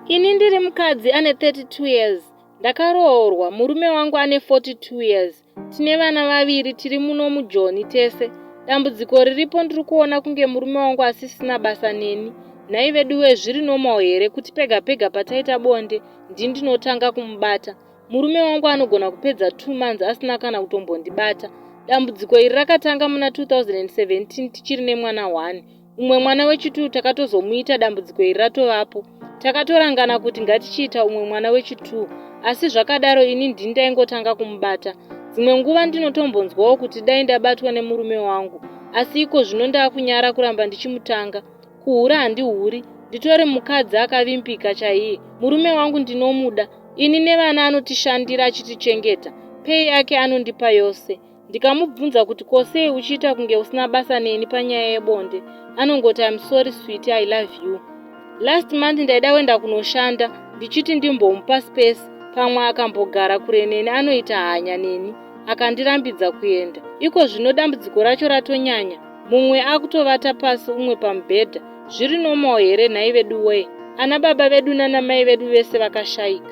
Ini ndiri mukadzi ane 32 years. Ndakaroorwa. Murume wangu ane 42 years. Tine vana vaviri, tiri muno muJoni tese. Dambudziko riripo ndiri kuona kunge murume wangu asisina basa neni. Naiveduwe zviri normal here kuti pega pega pataita bonde ndinotanga kumubata. Murume wangu anogona kupedza 2 months asina kana kutombondibata. Dambudziko iri rakatanga muna 2017 tichiri nemwana 1. Umwe mwana wechitu takatozomuita dambudziko iri ratovapo. Takatorangana kuti ngatichiita umwe mwana wechitu, asi zvakadaro ini ndindaingotanga kumubata. Dzimwe nguva ndinotombonzwawo kuti dai ndabatwa nemurume wangu, asi iko zvino ndakunyara kuramba ndichimutanga. Kuhura handihuri, nditori mukadzi akavimbika chaiye. Murume wangu ndinomuda, ini nevana anotishandira achitichengeta. Pei yake anondipa yose. Ndikamubvunza kuti kosei uchiita kunge usina basa neni panyaya yebonde, anongoti I'm sorry sweetie, I love you. Last month ndaida kuenda kunoshanda, ndichiti ndimbomupa space, pamwe akambogara kure neni anoita hanya neni, akandirambidza kuenda. Iko zvino dambudziko racho ratonyanya, mumwe akutovata pasi umwe pamubhedha. Zviri normal here nhai vedu we? Ana baba vedu nana mai vedu vese vakashayika.